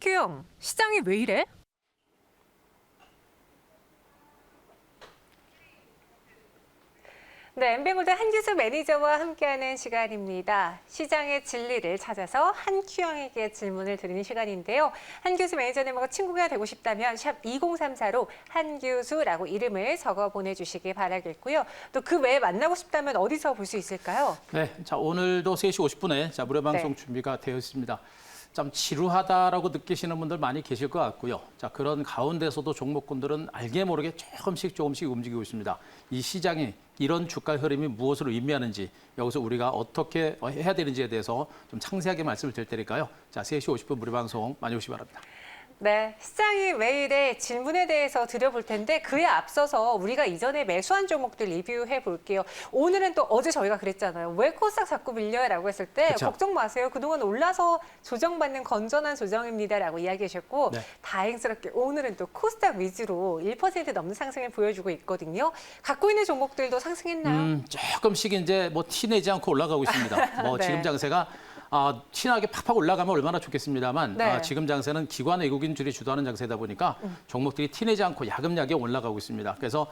한큐영, 시장이 왜 이래? 네, 엠뱅골드 한규수 매니저와 함께하는 시간입니다. 시장의 진리를 찾아서 한큐영에게 질문을 드리는 시간인데요. 한규수 매니저님하고 친구가 되고 싶다면 샵 2034로 한규수라고 이름을 적어 보내주시기 바라겠고요. 또 그 외에 만나고 싶다면 어디서 볼 수 있을까요? 네, 자 오늘도 3시 50분에 무료 방송 준비가 되어 있습니다. 좀 지루하다라고 느끼시는 분들 많이 계실 것 같고요. 자 그런 가운데서도 종목군들은 알게 모르게 조금씩 움직이고 있습니다. 이 시장이 이런 주가 흐름이 무엇을 의미하는지 여기서 우리가 어떻게 해야 되는지에 대해서 좀 상세하게 말씀을 드릴 테니까요. 자 3시 50분 무료 방송 많이 오시기 바랍니다. 네, 시장이 왜 이래 질문에 대해서 드려볼 텐데 그에 앞서서 우리가 이전에 매수한 종목들 리뷰해 볼게요. 오늘은 또 어제 저희가 그랬잖아요. 왜 코스닥 자꾸 밀려요? 라고 했을 때 그쵸. 걱정 마세요. 그동안 올라서 조정받는 건전한 조정입니다. 라고 이야기하셨고 네. 다행스럽게 오늘은 또 코스닥 위주로 1% 넘는 상승을 보여주고 있거든요. 갖고 있는 종목들도 상승했나요? 조금씩 이제 티 내지 않고 올라가고 있습니다. 네. 지금 장세가 신하게 팍팍 올라가면 얼마나 좋겠습니다만 네. 지금 장세는 기관 외국인들이 주도하는 장세다 보니까 종목들이 티내지 않고 야금야금 올라가고 있습니다. 그래서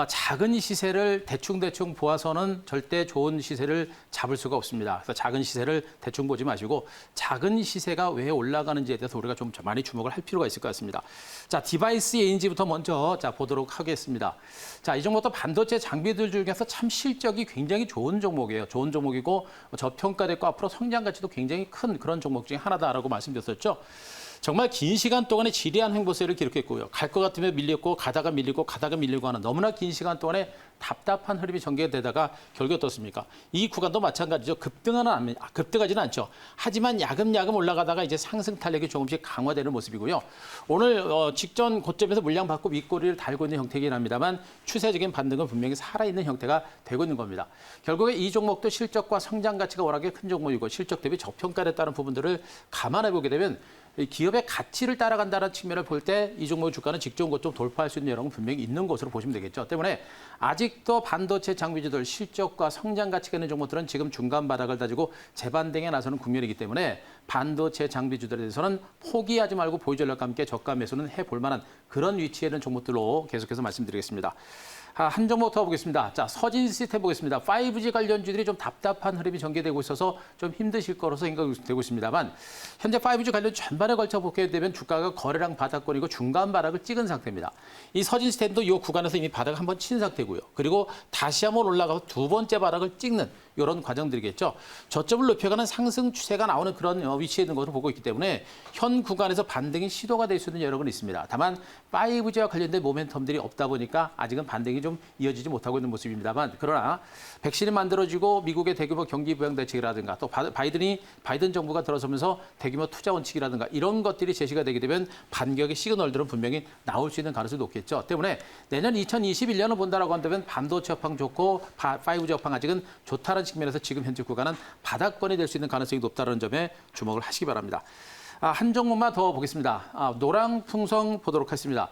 작은 시세를 대충 보아서는 절대 좋은 시세를 잡을 수가 없습니다. 그래서 작은 시세를 대충 보지 마시고 작은 시세가 왜 올라가는지에 대해서 우리가 좀 많이 주목을 할 필요가 있을 것 같습니다. 자, 디바이스 예인지부터 먼저 보도록 하겠습니다. 자, 이 종목도 반도체 장비들 중에서 참 실적이 굉장히 좋은 종목이에요. 좋은 종목이고 저평가됐고 앞으로 성장 가치도 굉장히 큰 그런 종목 중에 하나다라고 말씀드렸었죠. 정말 긴 시간 동안에 지리한 횡보세를 기록했고요. 갈 것 같으면 밀렸고 가다가 밀리고 하는 너무나 긴 시간 동안에 답답한 흐름이 전개되다가 결국 어떻습니까? 이 구간도 마찬가지죠. 급등하지는 않죠. 하지만 야금야금 올라가다가 이제 상승 탄력이 조금씩 강화되는 모습이고요. 오늘 직전 고점에서 물량 받고 윗꼬리를 달고 있는 형태이긴 합니다만 추세적인 반등은 분명히 살아있는 형태가 되고 있는 겁니다. 결국에 이 종목도 실적과 성장 가치가 워낙에 큰 종목이고 실적 대비 저평가됐다는 부분들을 감안해 보게 되면 기업의 가치를 따라간다는 측면을 볼 때 이 종목의 주가는 직전 고점 돌파할 수 있는 여력은 분명히 있는 것으로 보시면 되겠죠. 때문에 아직도 반도체 장비주들 실적과 성장 가치가 있는 종목들은 지금 중간 바닥을 다지고 재반등에 나서는 국면이기 때문에 반도체 장비주들에 대해서는 포기하지 말고 보유 전략과 함께 저가 매수는 해볼 만한 그런 위치에 있는 종목들로 계속해서 말씀드리겠습니다. 한 종목 더 보겠습니다. 자, 서진 시스템 보겠습니다. 5G 관련주들이 좀 답답한 흐름이 전개되고 있어서 좀 힘드실 거로서 생각되고 있습니다만 현재 5G 관련 전반에 걸쳐 보게 되면 주가가 거래량 바닥권이고 중간 바닥을 찍은 상태입니다. 이 서진 시스템도 이 구간에서 이미 바닥을 한번 친 상태고요. 그리고 다시 한번 올라가서 두 번째 바닥을 찍는 이런 과정들이겠죠. 저점을 높여가는 상승 추세가 나오는 그런 위치에 있는 것으로 보고 있기 때문에 현 구간에서 반등이 시도가 될 수 있는 여력은 있습니다. 다만 5G와 관련된 모멘텀들이 없다 보니까 아직은 반등이 좀 이어지지 못하고 있는 모습입니다만 그러나 백신이 만들어지고 미국의 대규모 경기 부양 대책이라든가 또 바이든 정부가 들어서면서 대규모 투자 원칙이라든가 이런 것들이 제시가 되게 되면 반격의 시그널들은 분명히 나올 수 있는 가능성이 높겠죠. 때문에 내년 2021년을 본다라고 한다면 반도체 업황 좋고 5G 업황 아직은 좋다는 측면에서 지금 현재 구간은 바닥권이 될 수 있는 가능성이 높다는 점에 주목을 하시기 바랍니다. 한 종목만 더 보겠습니다. 노랑풍성 보도록 하겠습니다.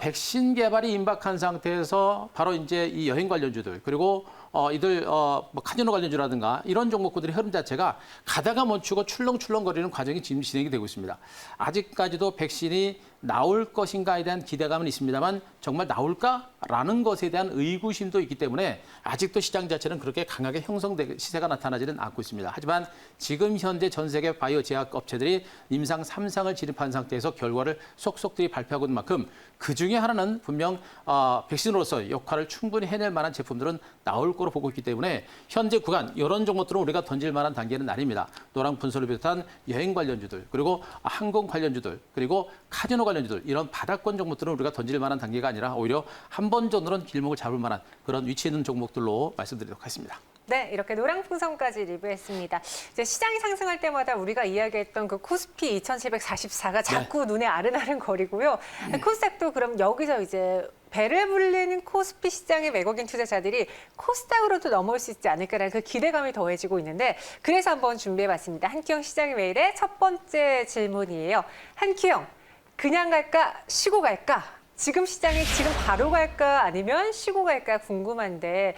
백신 개발이 임박한 상태에서 바로 이제 이 여행 관련주들 그리고 이들 카지노 관련주라든가 이런 종목들의 흐름 자체가 가다가 멈추고 출렁출렁거리는 과정이 지금 진행이 되고 있습니다. 아직까지도 백신이 나올 것인가에 대한 기대감은 있습니다만 정말 나올까라는 것에 대한 의구심도 있기 때문에 아직도 시장 자체는 그렇게 강하게 형성된 시세가 나타나지는 않고 있습니다. 하지만 지금 현재 전 세계 바이오 제약 업체들이 임상 3상을 진입한 상태에서 결과를 속속들이 발표하고 있는 만큼 그중에 하나는 분명 백신으로서 역할을 충분히 해낼 만한 제품들은 나올 거로 보고 있기 때문에 현재 구간 이런 종목들은 우리가 던질 만한 단계는 아닙니다. 노랑 분석을 비롯한 여행 관련주들 그리고 항공 관련주들 그리고 카지노 관련주들 이런 바닥권 종목들은 우리가 던질 만한 단계가 아니라 오히려 한 번 정도는 길목을 잡을 만한 그런 위치에 있는 종목들로 말씀드리도록 하겠습니다. 네, 이렇게 노랑풍선까지 리뷰했습니다. 이제 시장이 상승할 때마다 우리가 이야기했던 그 코스피 2744가 자꾸 눈에 아른아른 거리고요. 코스닥도 그럼 여기서 이제 배를 불리는 코스피 시장의 외국인 투자자들이 코스닥으로도 넘어올 수 있지 않을까라는 그 기대감이 더해지고 있는데 그래서 한번 준비해봤습니다. 한큐영 시장이 왜 이래? 첫 번째 질문이에요. 한큐영, 그냥 갈까? 쉬고 갈까? 지금 시장이 지금 바로 갈까? 아니면 쉬고 갈까? 궁금한데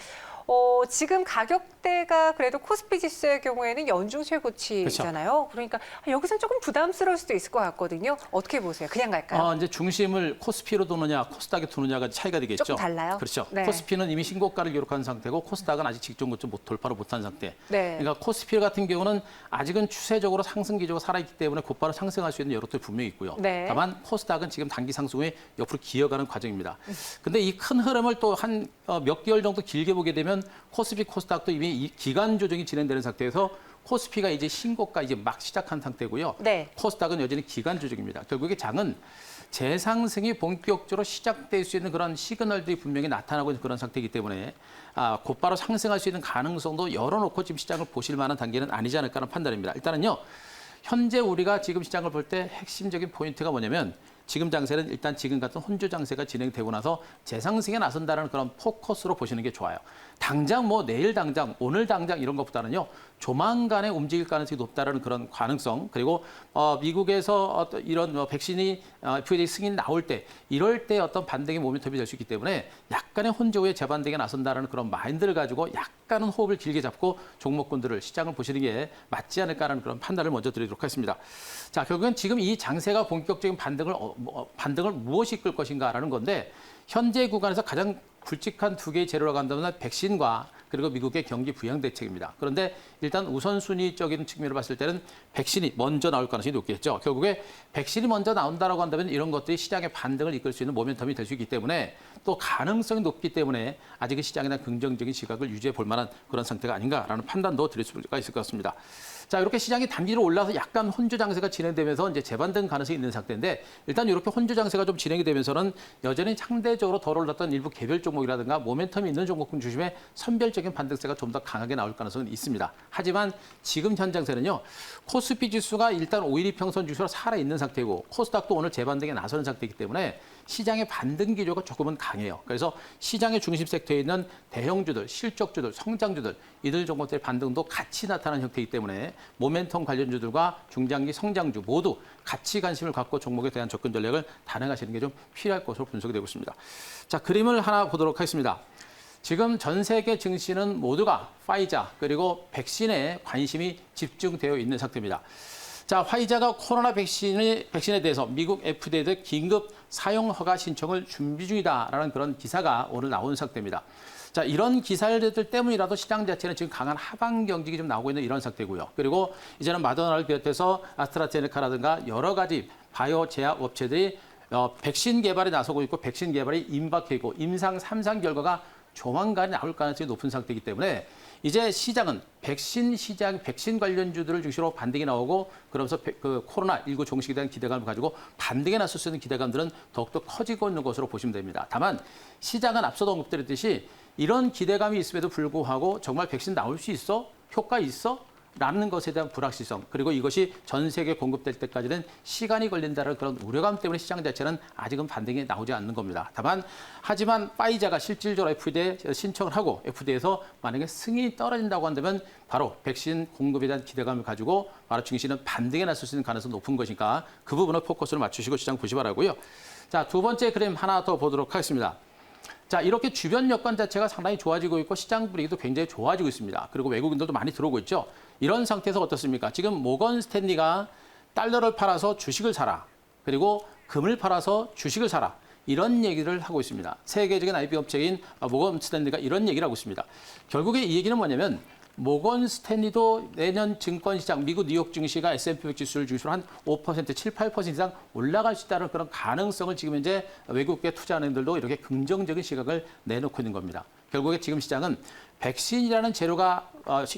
지금 가격대가 그래도 코스피 지수의 경우에는 연중 최고치잖아요. 그러니까 여기서는 조금 부담스러울 수도 있을 것 같거든요. 어떻게 보세요? 그냥 갈까요? 이제 중심을 코스피로 두느냐, 코스닥에 두느냐가 차이가 되겠죠. 조금 달라요? 그렇죠. 네. 코스피는 이미 신고가를 기록한 상태고 코스닥은 아직 직전 고점 돌파를 못한 상태. 네. 그러니까 코스피 같은 경우는 아직은 추세적으로 상승 기조가 살아있기 때문에 곧바로 상승할 수 있는 여력도 분명히 있고요. 네. 다만 코스닥은 지금 단기 상승 후에 옆으로 기어가는 과정입니다. 근데 이 큰 흐름을 또 한 몇 개월 정도 길게 보게 되면 코스피, 코스닥도 이미 이 기간 조정이 진행되는 상태에서 코스피가 이제 신고가 이제 막 시작한 상태고요. 네. 코스닥은 여전히 기간 조정입니다. 결국에 장은 재상승이 본격적으로 시작될 수 있는 그런 시그널들이 분명히 나타나고 있는 그런 상태이기 때문에 곧바로 상승할 수 있는 가능성도 열어놓고 지금 시장을 보실 만한 단계는 아니지 않을까 하는 판단입니다. 일단은요. 현재 우리가 지금 시장을 볼 때 핵심적인 포인트가 뭐냐면 지금 장세는 일단 지금 같은 혼조 장세가 진행되고 나서 재상승에 나선다는 그런 포커스로 보시는 게 좋아요. 당장 뭐 내일 당장, 오늘 당장 이런 것보다는요. 조만간에 움직일 가능성이 높다는 그런 가능성 그리고 미국에서 이런 백신이 FDA 승인 나올 때 이럴 때 어떤 반등의 모멘텀이 될 수 있기 때문에 약간의 혼조 후에 재반등에 나선다는 그런 마인드를 가지고 약간은 호흡을 길게 잡고 종목군들을 시장을 보시는 게 맞지 않을까라는 그런 판단을 먼저 드리도록 하겠습니다. 자, 결국엔 지금 이 장세가 본격적인 반등을 무엇이 이끌 것인가라는 건데 현재 구간에서 가장 굵직한 두 개의 재료라고 한다면 백신과 그리고 미국의 경기 부양 대책입니다. 그런데 일단 우선순위적인 측면을 봤을 때는 백신이 먼저 나올 가능성이 높겠죠. 결국에 백신이 먼저 나온다라고 한다면 이런 것들이 시장의 반등을 이끌 수 있는 모멘텀이 될 수 있기 때문에 또 가능성이 높기 때문에 아직은 시장에 대한 긍정적인 시각을 유지해 볼 만한 그런 상태가 아닌가라는 판단도 드릴 수가 있을 것 같습니다. 자, 이렇게 시장이 단기로 올라서 약간 혼조 장세가 진행되면서 이제 재반등 가능성이 있는 상태인데 일단 이렇게 혼조 장세가 좀 진행이 되면서는 여전히 상대적으로 덜 올랐던 일부 개별 종목이라든가 모멘텀이 있는 종목군 중심에 선별적인 반등세가 좀 더 강하게 나올 가능성은 있습니다. 하지만 지금 현 장세는요. 코스피 지수가 일단 5일 이평선 지수로 살아있는 상태고 코스닥도 오늘 재반등에 나서는 상태이기 때문에 시장의 반등 기조가 조금은 강해요. 그래서 시장의 중심 섹터에 있는 대형주들, 실적주들, 성장주들 이들 종목들의 반등도 같이 나타나는 형태이기 때문에 모멘텀 관련주들과 중장기 성장주 모두 같이 관심을 갖고 종목에 대한 접근 전략을 단행하시는 게 좀 필요할 것으로 분석이 되고 있습니다. 자, 그림을 하나 보도록 하겠습니다. 지금 전 세계 증시는 모두가 파이자 그리고 백신에 관심이 집중되어 있는 상태입니다. 자, 화이자가 코로나 백신에 대해서 미국 FDA에 긴급 사용 허가 신청을 준비 중이다라는 그런 기사가 오늘 나온 상태입니다. 자, 이런 기사들 때문이라도 시장 자체는 지금 강한 하방 경직이 좀 나오고 있는 이런 상태고요. 그리고 이제는 마더나를 비롯해서 아스트라제네카라든가 여러 가지 바이오 제약 업체들이 백신 개발에 나서고 있고 백신 개발이 임박해 있고 임상 3상 결과가 조만간 나올 가능성이 높은 상태이기 때문에 이제 시장은 백신 관련주들을 중심으로 반등이 나오고 그러면서 그 코로나19 종식에 대한 기대감을 가지고 반등에 나설 수 있는 기대감들은 더욱더 커지고 있는 것으로 보시면 됩니다. 다만 시장은 앞서도 언급드렸듯이 이런 기대감이 있음에도 불구하고 정말 백신 나올 수 있어? 효과 있어? 라는 것에 대한 불확실성 그리고 이것이 전 세계에 공급될 때까지는 시간이 걸린다는 그런 우려감 때문에 시장 자체는 아직은 반등이 나오지 않는 겁니다. 하지만 파이자가 실질적으로 FDA에 신청을 하고 FDA에서 만약에 승인이 떨어진다고 한다면 바로 백신 공급에 대한 기대감을 가지고 바로 증시는 반등에 나설 수 있는 가능성이 높은 것이니까 그 부분을 포커스를 맞추시고 시장 보시 바라고요. 자, 두 번째 그림 하나 더 보도록 하겠습니다. 자, 이렇게 주변 여건 자체가 상당히 좋아지고 있고 시장 분위기도 굉장히 좋아지고 있습니다. 그리고 외국인들도 많이 들어오고 있죠. 이런 상태에서 어떻습니까? 지금 모건 스탠리가 달러를 팔아서 주식을 사라. 그리고 금을 팔아서 주식을 사라. 이런 얘기를 하고 있습니다. 세계적인 IB 업체인 모건 스탠리가 이런 얘기를 하고 있습니다. 결국에 이 얘기는 뭐냐면 모건 스탠리도 내년 증권시장, 미국 뉴욕 증시가 S&P 500 지수를 중심으로 한 5%, 7, 8% 이상 올라갈 수 있다는 그런 가능성을 지금 이제 외국계 투자은행들도 이렇게 긍정적인 시각을 내놓고 있는 겁니다. 결국에 지금 시장은 백신이라는 재료가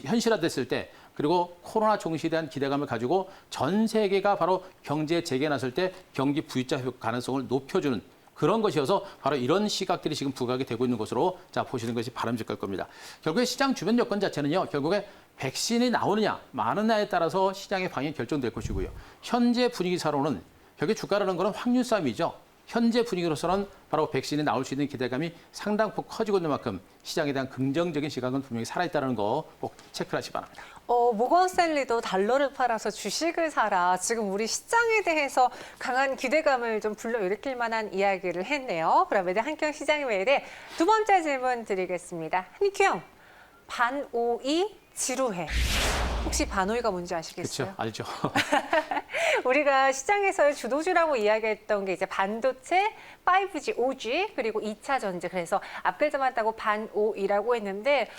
현실화됐을 때 그리고 코로나 종식에 대한 기대감을 가지고 전 세계가 바로 경제 재개에 나설 때 경기 V자 가능성을 높여주는 그런 것이어서 바로 이런 시각들이 지금 부각이 되고 있는 것으로 보시는 것이 바람직할 겁니다. 결국에 시장 주변 여건 자체는요. 결국에 백신이 나오느냐 마느냐에 따라서 시장의 방향이 결정될 것이고요. 현재 분위기사로는 결국에 주가라는 것은 확률 싸움이죠. 현재 분위기로서는 바로 백신이 나올 수 있는 기대감이 상당폭 커지고 있는 만큼 시장에 대한 긍정적인 시각은 분명히 살아있다는 거 꼭 체크를 하시기 바랍니다. 모건 스탠리도 달러를 팔아서 주식을 사라. 지금 우리 시장에 대해서 강한 기대감을 좀 불러일으킬 만한 이야기를 했네요. 그럼 매대 한큐 시장의 매일에 두 번째 질문 드리겠습니다. 한큐, 반오이 지루해. 혹시 반오이가 뭔지 아시겠어요? 그렇죠, 알죠. 우리가 시장에서의 주도주라고 이야기했던 게 이제 반도체, 5G, 5G, 그리고 2차 전지. 그래서 앞글자만 따고 반오이라고 했는데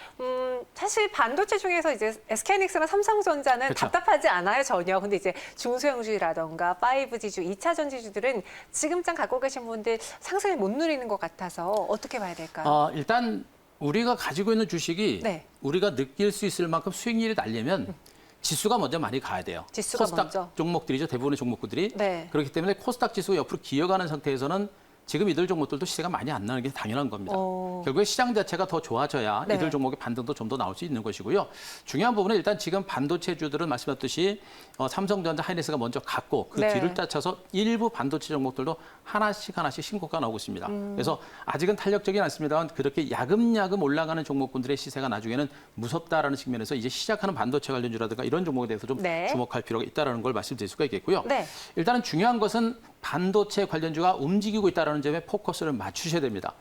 사실 반도체 중에서 이제 SK하이닉스나 삼성전자는 그쵸. 답답하지 않아요, 전혀. 근데 이제 중소형주라던가 5G주, 2차 전지주들은 지금장 갖고 계신 분들 상승을 못 누리는 것 같아서 어떻게 봐야 될까요? 일단 우리가 가지고 있는 주식이 네. 우리가 느낄 수 있을 만큼 수익률이 날려면 지수가 먼저 많이 가야 돼요. 지수가 코스닥 먼저. 종목들이죠. 대부분의 종목들이. 네. 그렇기 때문에 코스닥 지수가 옆으로 기어가는 상태에서는 지금 이들 종목들도 시세가 많이 안 나는 게 당연한 겁니다. 결국에 시장 자체가 더 좋아져야 네. 이들 종목의 반등도 좀 더 나올 수 있는 것이고요. 중요한 부분은 일단 지금 반도체주들은 말씀드렸듯이 삼성전자, 하이닉스가 먼저 갔고 그 네. 뒤를 따라서 일부 반도체 종목들도 하나씩 신고가 나오고 있습니다. 그래서 아직은 탄력적이진 않습니다만 그렇게 야금야금 올라가는 종목군들의 시세가 나중에는 무섭다라는 측면에서 이제 시작하는 반도체 관련주라든가 이런 종목에 대해서 좀 네. 주목할 필요가 있다는 걸 말씀드릴 수가 있겠고요. 네. 일단은 중요한 것은 반도체 관련주가 움직이고 있다는 점에 포커스를 맞추셔야 됩니다.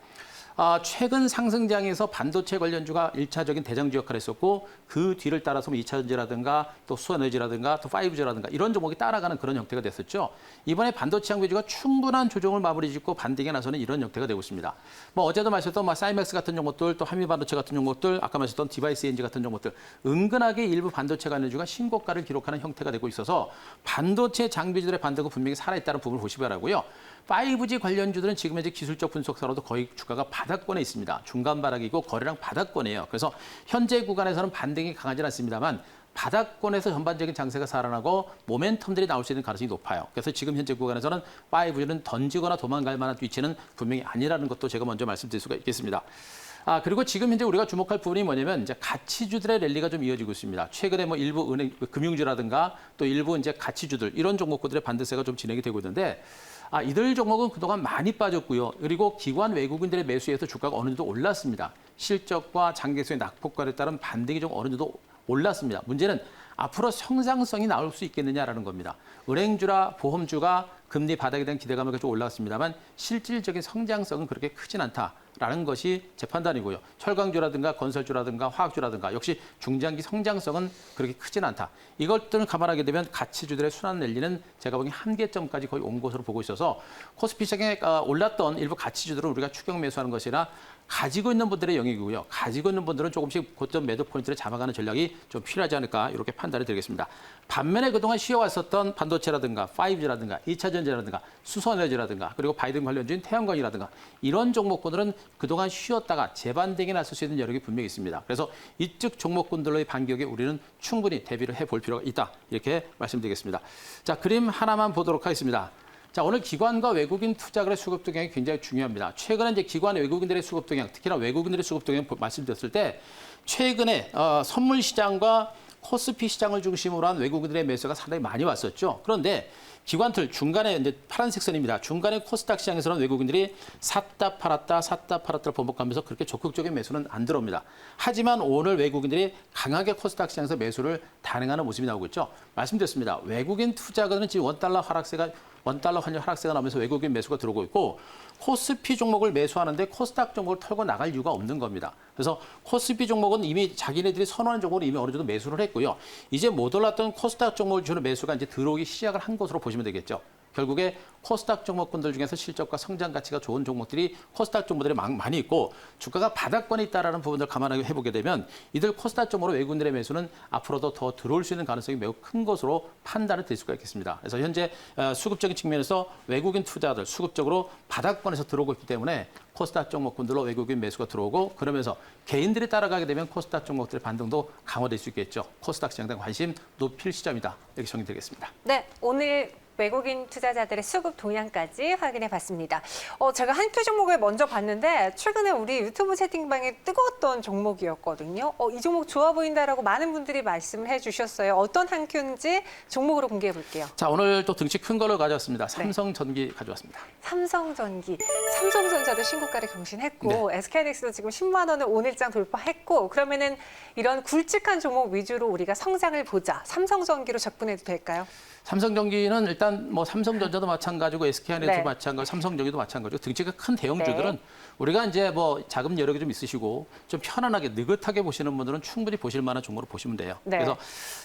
최근 상승장에서 반도체 관련주가 1차적인 대장주 역할을 했었고 그 뒤를 따라서 2차 전지라든가 또 수소에너지라든가 또 5G라든가 이런 종목이 따라가는 그런 형태가 됐었죠. 이번에 반도체 장비주가 충분한 조정을 마무리 짓고 반등에 나서는 이런 형태가 되고 있습니다. 어제도 말씀했던 사이맥스 같은 종목들 또 한미반도체 같은 종목들 아까 말씀했던 디바이스 엔지 같은 종목들 은근하게 일부 반도체 관련주가 신고가를 기록하는 형태가 되고 있어서 반도체 장비주들의 반등은 분명히 살아있다는 부분을 보시기 바라고요. 5G 관련주들은 지금 현재 기술적 분석사로도 거의 주가가 바닥권에 있습니다. 중간 바닥이고 거래량 바닥권이에요. 그래서 현재 구간에서는 반등이 강하지 않습니다만 바닥권에서 전반적인 장세가 살아나고 모멘텀들이 나올 수 있는 가능성이 높아요. 그래서 지금 현재 구간에서는 5G는 던지거나 도망갈 만한 위치는 분명히 아니라는 것도 제가 먼저 말씀드릴 수가 있겠습니다. 그리고 지금 현재 우리가 주목할 부분이 뭐냐면 이제 가치주들의 랠리가 좀 이어지고 있습니다. 최근에 일부 은행, 금융주라든가 또 일부 이제 가치주들 이런 종목들의 반등세가 좀 진행이 되고 있는데 이들 종목은 그동안 많이 빠졌고요. 그리고 기관 외국인들의 매수에서 주가가 어느 정도 올랐습니다. 실적과 장기수의 낙폭과에 따른 반등이 좀 어느 정도 올랐습니다. 문제는 앞으로 성장성이 나올 수 있겠느냐라는 겁니다. 은행주라 보험주가 금리 바닥에 대한 기대감을 가지고 올라왔습니다만 실질적인 성장성은 그렇게 크진 않다라는 것이 제 판단이고요. 철강주라든가 건설주라든가 화학주라든가 역시 중장기 성장성은 그렇게 크진 않다. 이것들을 감안하게 되면 가치주들의 순환 랠리는 제가 보기엔 한계점까지 거의 온 것으로 보고 있어서 코스피 시장에 올랐던 일부 가치주들은 우리가 추경 매수하는 것이나 가지고 있는 분들의 영역이고요. 가지고 있는 분들은 조금씩 고점 매도 포인트를 잡아가는 전략이 좀 필요하지 않을까 이렇게 판단이 되겠습니다. 반면에 그동안 쉬어왔었던 반도체라든가 5G라든가 2차 전지라든가 수소에너지라든가 그리고 바이든 관련주인 태양광이라든가 이런 종목군들은 그동안 쉬었다가 재반등이 났을 수 있는 여력이 분명히 있습니다. 그래서 이쪽 종목군들의 반격에 우리는 충분히 대비를 해볼 필요가 있다. 이렇게 말씀드리겠습니다. 자, 그림 하나만 보도록 하겠습니다. 자, 오늘 기관과 외국인 투자거래 수급 동향이 굉장히 중요합니다. 최근에 이제 기관 외국인들의 수급 동향, 특히나 외국인들의 수급 동향 말씀드렸을 때 최근에 선물 시장과 코스피 시장을 중심으로 한 외국인들의 매수가 상당히 많이 왔었죠. 그런데 기관틀 중간에 이제 파란색 선입니다. 중간에 코스닥 시장에서는 외국인들이 샀다 팔았다를 반복하면서 그렇게 적극적인 매수는 안 들어옵니다. 하지만 오늘 외국인들이 강하게 코스닥 시장에서 매수를 단행하는 모습이 나오고 있죠. 말씀드렸습니다. 외국인 투자가는 지금 원달러 환율 하락세가 나오면서 외국인 매수가 들어오고 있고 코스피 종목을 매수하는데 코스닥 종목을 털고 나갈 이유가 없는 겁니다. 그래서 코스피 종목은 이미 자기네들이 선호하는 종목을 이미 어느 정도 매수를 했고요. 이제 못 올랐던 코스닥 종목을 주는 매수가 이제 들어오기 시작을 한 것으로 보시면 되겠죠. 결국에 코스닥 종목군들 중에서 실적과 성장 가치가 좋은 종목들이 코스닥 종목들이 많이 있고 주가가 바닥권에 있다는 부분을 감안하게 해보게 되면 이들 코스닥 종목으로 외국인들의 매수는 앞으로도 더 들어올 수 있는 가능성이 매우 큰 것으로 판단을 드릴 수가 있겠습니다. 그래서 현재 수급적인 측면에서 외국인 투자들 수급적으로 바닥권에서 들어오고 있기 때문에 코스닥 종목군들로 외국인 매수가 들어오고 그러면서 개인들이 따라가게 되면 코스닥 종목들의 반등도 강화될 수 있겠죠. 코스닥 시장에 대한 관심 높일 시점이다. 이렇게 정리드리겠습니다. 네, 오늘 외국인 투자자들의 수급 동향까지 확인해 봤습니다. 제가 한 큐 종목을 먼저 봤는데 최근에 우리 유튜브 채팅방에 뜨거웠던 종목이었거든요. 이 종목 좋아 보인다라고 많은 분들이 말씀을 해주셨어요. 어떤 한 큐인지 종목으로 공개해 볼게요. 자, 오늘 또 등치 큰 거를 가져왔습니다. 삼성전기 가져왔습니다. 삼성전기, 삼성전자도 신고가를 경신했고 SK하이닉스도 지금 10만 원을 오늘장 돌파했고 그러면은 이런 굵직한 종목 위주로 우리가 성장을 보자. 삼성전기로 접근해도 될까요? 삼성전기는 일단 일단 뭐 삼성전자도 마찬가지고 SK하이닉스도 네. 마찬가지고 삼성전기도 마찬가지고 등치가 큰 대형주들은 우리가 이제 뭐 자금 여력이 좀 있으시고 좀 편안하게 느긋하게 보시는 분들은 충분히 보실 만한 종목으로 보시면 돼요. 네. 그래서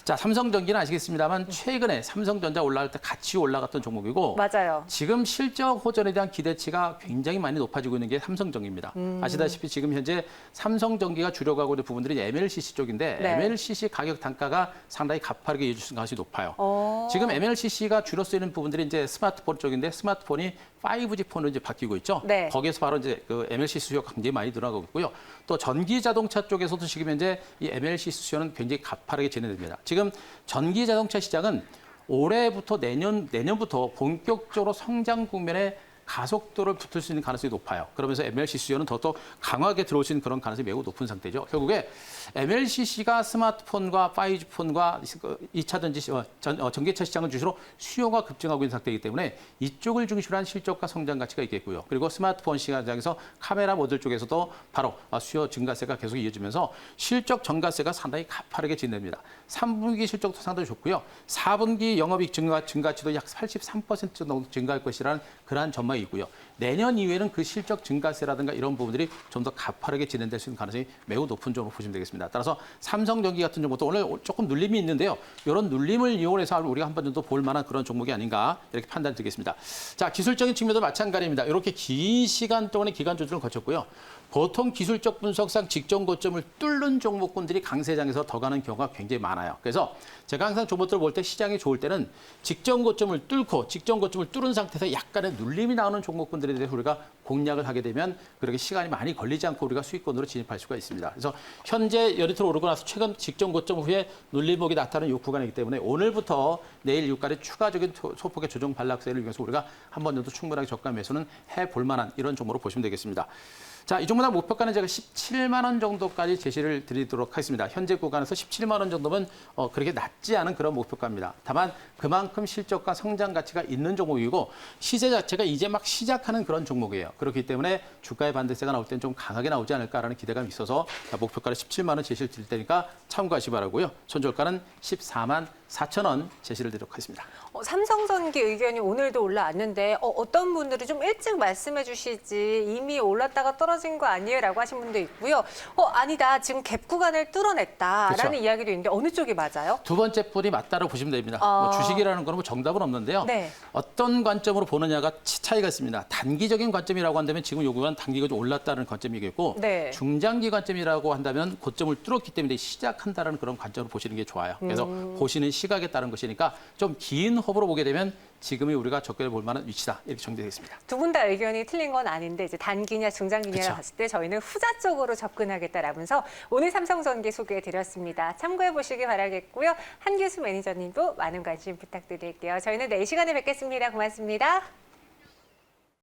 자, 삼성전기는 아시겠습니다만 최근에 삼성전자 올라갈 때 같이 올라갔던 종목이고 맞아요. 지금 실적 호전에 대한 기대치가 굉장히 많이 높아지고 있는 게 삼성전기입니다. 아시다시피 지금 현재 삼성전기가 주력하고 있는 부분들이 MLCC 쪽인데 네. MLCC 가격 단가가 상당히 가파르게 이어질 수 있는 가능성이 높아요. 어. 지금 MLCC가 주로 쓰이는 부분들이 이제 스마트폰 쪽인데 스마트폰이 5G 폰으로 이제 바뀌고 있죠. 네. 거기에서 바로 이제 그 MLCC 수요가 굉장히 많이 늘어나고 있고요. 또 전기 자동차 쪽에서도 지금 현재 이 MLCC 수요는 굉장히 가파르게 진행됩니다. 지금 전기 자동차 시장은 올해부터 내년부터 본격적으로 성장 국면에 가속도를 붙을 수 있는 가능성이 높아요. 그러면서 MLCC 수요는 더더 강하게 들어올 수 있는 그런 가능성이 매우 높은 상태죠. 결국에 MLCC가 스마트폰과 5G 폰과 2차 전기차 시장을 중심으로 수요가 급증하고 있는 상태이기 때문에 이쪽을 중심으로 한 실적과 성장 가치가 있겠고요. 그리고 스마트폰 시장에서 카메라 모듈 쪽에서도 바로 수요 증가세가 계속 이어지면서 실적 증가세가 상당히 가파르게 진행됩니다. 3분기 실적도 상당히 좋고요. 4분기 영업이익 증가치도 약 83% 정도 증가할 것이라는 그러한 전망이 있고요. 내년 이후에는 그 실적 증가세라든가 이런 부분들이 좀 더 가파르게 진행될 수 있는 가능성이 매우 높은 점으로 보시면 되겠습니다. 따라서 삼성전기 같은 종목도 오늘 조금 눌림이 있는데요. 이런 눌림을 이용해서 우리가 한 번 정도 볼 만한 그런 종목이 아닌가 이렇게 판단 드리겠습니다. 자, 기술적인 측면도 마찬가지입니다. 이렇게 긴 시간 동안의 기간 조정을 거쳤고요. 보통 기술적 분석상 직전 고점을 뚫는 종목군들이 강세장에서 더 가는 경우가 굉장히 많아요. 그래서 제가 항상 종목들을 볼 때 시장이 좋을 때는 직전 고점을 뚫은 상태에서 약간의 눌림이 나오는 종목군들에 대해서 우리가 공략을 하게 되면 그렇게 시간이 많이 걸리지 않고 우리가 수익권으로 진입할 수가 있습니다. 그래서 현재 열이틀 오르고 나서 최근 직전 고점 후에 눌림목이 나타나는 이 구간이기 때문에 오늘부터 내일 이후까지 추가적인 소폭의 조정 반락세를 이용해서 우리가 한 번 정도 충분하게 저가 매수는 해볼 만한 이런 종목으로 보시면 되겠습니다. 자, 이 종목의 목표가는 제가 17만 원 정도까지 제시를 드리도록 하겠습니다. 현재 구간에서 17만 원 정도면 그렇게 낮지 않은 그런 목표가입니다. 다만 그만큼 실적과 성장 가치가 있는 종목이고 시세 자체가 이제 막 시작하는 그런 종목이에요. 그렇기 때문에 주가의 반대세가 나올 때는 좀 강하게 나오지 않을까라는 기대감이 있어서 목표가를 17만 원 제시를 드릴 테니까 참고하시기 바라고요. 손절가는 14만 4천 원 제시를 드리도록 하겠습니다. 삼성전기 의견이 오늘도 올라왔는데 어떤 분들은 좀 일찍 말씀해 주시지 이미 올랐다가 떨어진 거 아니에요? 라고 하신 분도 있고요. 아니다. 지금 갭 구간을 뚫어냈다라는 그렇죠. 이야기도 있는데 어느 쪽이 맞아요? 두 번째 분이 맞다고 보시면 됩니다. 뭐 주식이라는 거는 뭐 정답은 없는데요. 네. 어떤 관점으로 보느냐가 차이가 있습니다. 단기적인 관점이라고 한다면 지금 요 구간 단기가 좀 올랐다는 관점이겠고 네. 중장기 관점이라고 한다면 고점을 뚫었기 때문에 시작한다는 그런 관점으로 보시는 게 좋아요. 그래서 보시는 시각에 따른 것이니까 좀 긴 호흡으로 보게 되면 지금이 우리가 접근해 볼 만한 위치다. 이렇게 정리되겠습니다. 두 분 다 의견이 틀린 건 아닌데 이제 단기냐 중장기냐 그쵸. 봤을 때 저희는 후자 쪽으로 접근하겠다라면서 오늘 삼성전기 소개해 드렸습니다. 참고해 보시기 바라겠고요. 한규수 매니저님도 많은 관심 부탁드릴게요. 저희는 내일 시간에 뵙겠습니다. 고맙습니다.